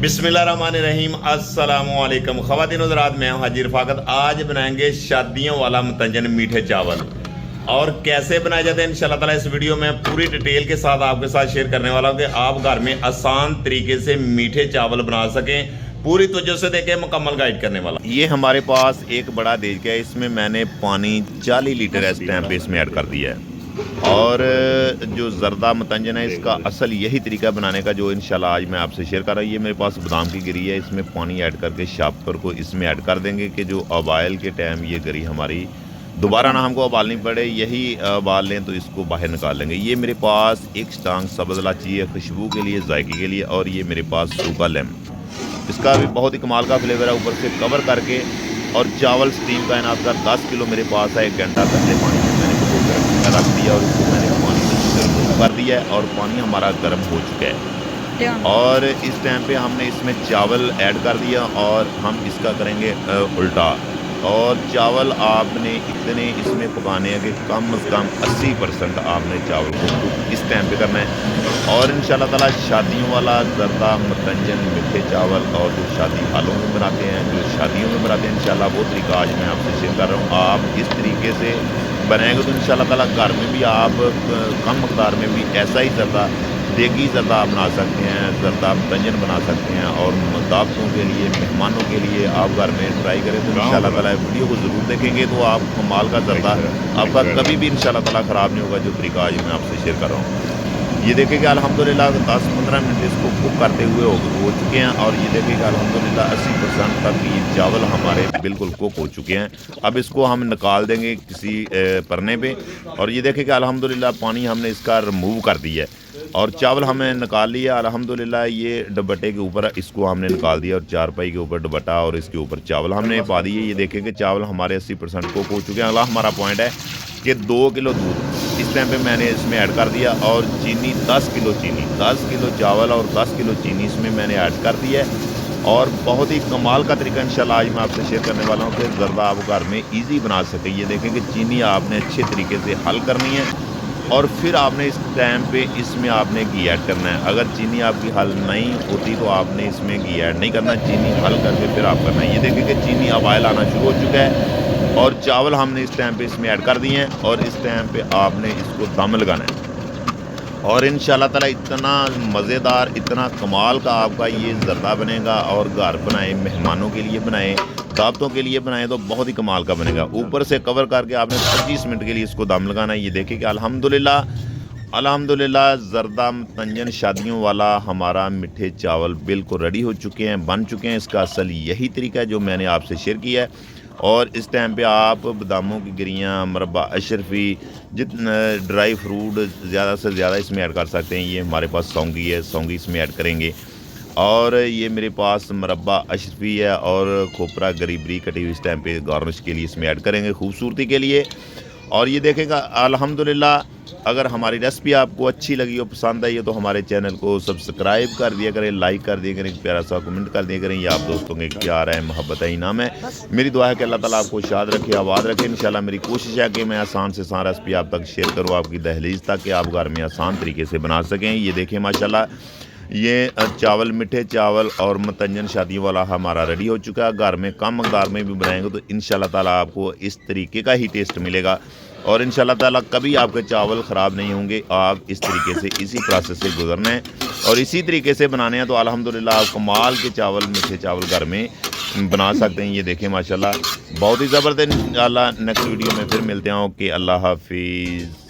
बिस्मिल्लाहिर्रहमानिर्रहीम। अस्सलाम वालेकुम ख़वातीन हज़रात, मैं हूं हाजी रफ़ाकत। आज बनाएंगे शादियों वाला मतंजन मीठे चावल, और कैसे बनाए जाते हैं इंशाल्लाह ताला इस वीडियो में पूरी डिटेल के साथ आपके साथ शेयर करने वाला हूं कि आप घर में आसान तरीके से मीठे चावल बना सकें। पूरी तवज्जो से देखें, मुकम्मल गाइड करने वाला। ये हमारे पास एक बड़ा देग है, इसमें मैंने पानी 40 लीटर इस टाइम पे इसमें ऐड कर दिया है। और जो ज़रदा मतंजन है, इसका असल यही तरीका बनाने का जो इंशाल्लाह आज मैं आपसे शेयर कर रहा हूँ। ये मेरे पास बादाम की गिरी है, इसमें पानी ऐड करके शापर को इसमें ऐड कर देंगे कि जो उबाल के टाइम ये गिरी हमारी दोबारा ना हमको उबालनी पड़े, यही उबाल लें तो इसको बाहर निकाल लेंगे। ये मेरे पास एक स्टांग सब्ज़ इलायची है खुशबू के लिए, जायके के लिए, और ये मेरे पास सूखा लेम, इसका भी बहुत ही कमाल का फ्लेवर है। ऊपर से कवर करके और चावल स्टीम का इनाम कर 10 किलो मेरे पास है। 1 घंटा पहले पानी में मैंने रख दिया और इसको मैंने पानी से रिमूव कर दिया है और पानी हमारा गर्म हो चुका है। और इस टाइम पे हमने इसमें चावल ऐड कर दिया और हम इसका करेंगे उल्टा। और चावल आपने इतने इसमें पकाने हैं कि कम से कम 80% आपने चावल को इस टाइम पे करना है। और इंशाल्लाह ताला शादियों वाला ज़रदा मतंजन मीठे चावल, और जो शादी हालों में बनाते हैं, जो शादियों में बनाते हैं, इंशाल्लाह वो तरीका आज मैं आपसे शेयर कर रहा हूँ। आप इस तरीके से बनाएंगे तो इंशाल्लाह ताला घर में भी आप कम मकदार में भी ऐसा ही ज़रदा, देगी ज़रदा आप बना सकते हैं, ज़रदा मतंजन बना सकते हैं। और दावतों के लिए, मेहमानों के लिए आप घर में ट्राई करें तो इंशाल्लाह ताला वीडियो को ज़रूर देखेंगे तो आप कमाल का ज़रदा आपका कभी भी इंशाल्लाह ताला ख़राब नहीं होगा, जो तरीका आज मैं आपसे शेयर कर रहा हूँ। ये देखें कि अल्हम्दुलिल्लाह 10-15 मिनट इसको कुक करते हुए हो चुके हैं। और ये देखें कि अल्हम्दुलिल्लाह 80% तक ये चावल हमारे बिल्कुल कुक हो चुके हैं। अब इसको हम निकाल देंगे किसी परने पे। और ये देखें कि अल्हम्दुलिल्लाह पानी हमने इसका रिमूव कर दिया है और चावल हमें निकाल लिया अल्हम्दुलिल्लाह। ये दुपट्टे के ऊपर इसको हमने निकाल दिया और चारपाई के ऊपर दुपट्टा और इसके ऊपर चावल हमने पा दिए। ये देखें कि चावल हमारे 80% कुक हो चुके हैं। अगला हमारा पॉइंट है कि 2 किलो दूध इस टाइम पे मैंने इसमें ऐड कर दिया, और चीनी 10 किलो चीनी, 10 किलो चावल और 10 किलो चीनी इसमें मैंने ऐड कर दिया है। और बहुत ही कमाल का तरीका इंशाल्लाह आज मैं आपसे शेयर करने वाला हूँ कि ज़रदा आप घर में ईजी बना सकें। ये देखें कि चीनी आपने अच्छे तरीके से हल करनी है और फिर आपने इस टाइम पे इसमें आपने घी ऐड करना है। अगर चीनी आपकी हल नहीं होती तो आपने इसमें घी ऐड नहीं करना, चीनी हल करके फिर आप करना है। ये देखें कि चीनी उबाल आना शुरू हो चुका है और चावल हमने इस टाइम पे इसमें ऐड कर दिए हैं और इस टाइम पे आपने इसको दम लगाना है। और इंशाल्लाह ताला इतना मज़ेदार, इतना कमाल का आपका ये ज़रदा बनेगा। और घर बनाए, मेहमानों के लिए बनाएं, दावतों के लिए बनाएं तो बहुत ही कमाल का बनेगा। ऊपर से कवर करके आपने 25 मिनट के लिए इसको दम लगाना है। ये देखिए कि अल्हम्दुलिल्लाह ज़रदा मतंजन शादियों वाला हमारा मीठे चावल बिल्कुल रेडी हो चुके हैं, बन चुके हैं। इसका असल यही तरीका है जो मैंने आपसे शेयर किया है। और इस टाइम पे आप बादामों की गिरियाँ, मरबा अशरफी, जितना ड्राई फ्रूट ज़्यादा से ज़्यादा इसमें ऐड कर सकते हैं। ये हमारे पास सौंगी है, सौंगी इसमें ऐड करेंगे। और ये मेरे पास मरबा अशरफी है और खोपरा गरीबरी कटी हुई इस टाइम पे गार्निश के लिए इसमें ऐड करेंगे, खूबसूरती के लिए। और ये देखेगा अल्हम्दुलिल्लाह, अगर हमारी रेसिपी आपको अच्छी लगी हो, पसंद आई हो तो हमारे चैनल को सब्सक्राइब कर दिया करें, लाइक कर दिया करें, प्यारा सा कमेंट कर दिया करें। ये आप दोस्तों के प्यार है, मोहब्बत है, इनाम है। मेरी दुआ है कि अल्लाह ताला आपको शाद रखे, आबाद रखे। इंशाल्लाह मेरी कोशिश है कि मैं आसान से आसान रेसिपी आप तक शेयर करूँ आपकी दहलीज तक, कि आप घर में आसान तरीके से बना सकें। ये देखें माशाल्लाह, ये चावल, मीठे चावल और मतंजन शादियों वाला हमारा रेडी हो चुका है। घर में कम मकदार में भी बनाएंगे तो इंशाल्लाह ताला आपको इस तरीके का ही टेस्ट मिलेगा और इंशाल्लाह ताला कभी आपके चावल ख़राब नहीं होंगे। आप इस तरीके से, इसी प्रोसेस से गुजरना है और इसी तरीके से बनाने हैं तो अल्हम्दुलिल्लाह आप कमाल के चावल, मीठे चावल घर में बना सकते हैं। ये देखें माशाल्लाह, बहुत ही ज़बरदस्त। इंशाल्लाह नेक्स्ट वीडियो में फिर मिलते हैं। ओके, अल्लाह हाफिज़।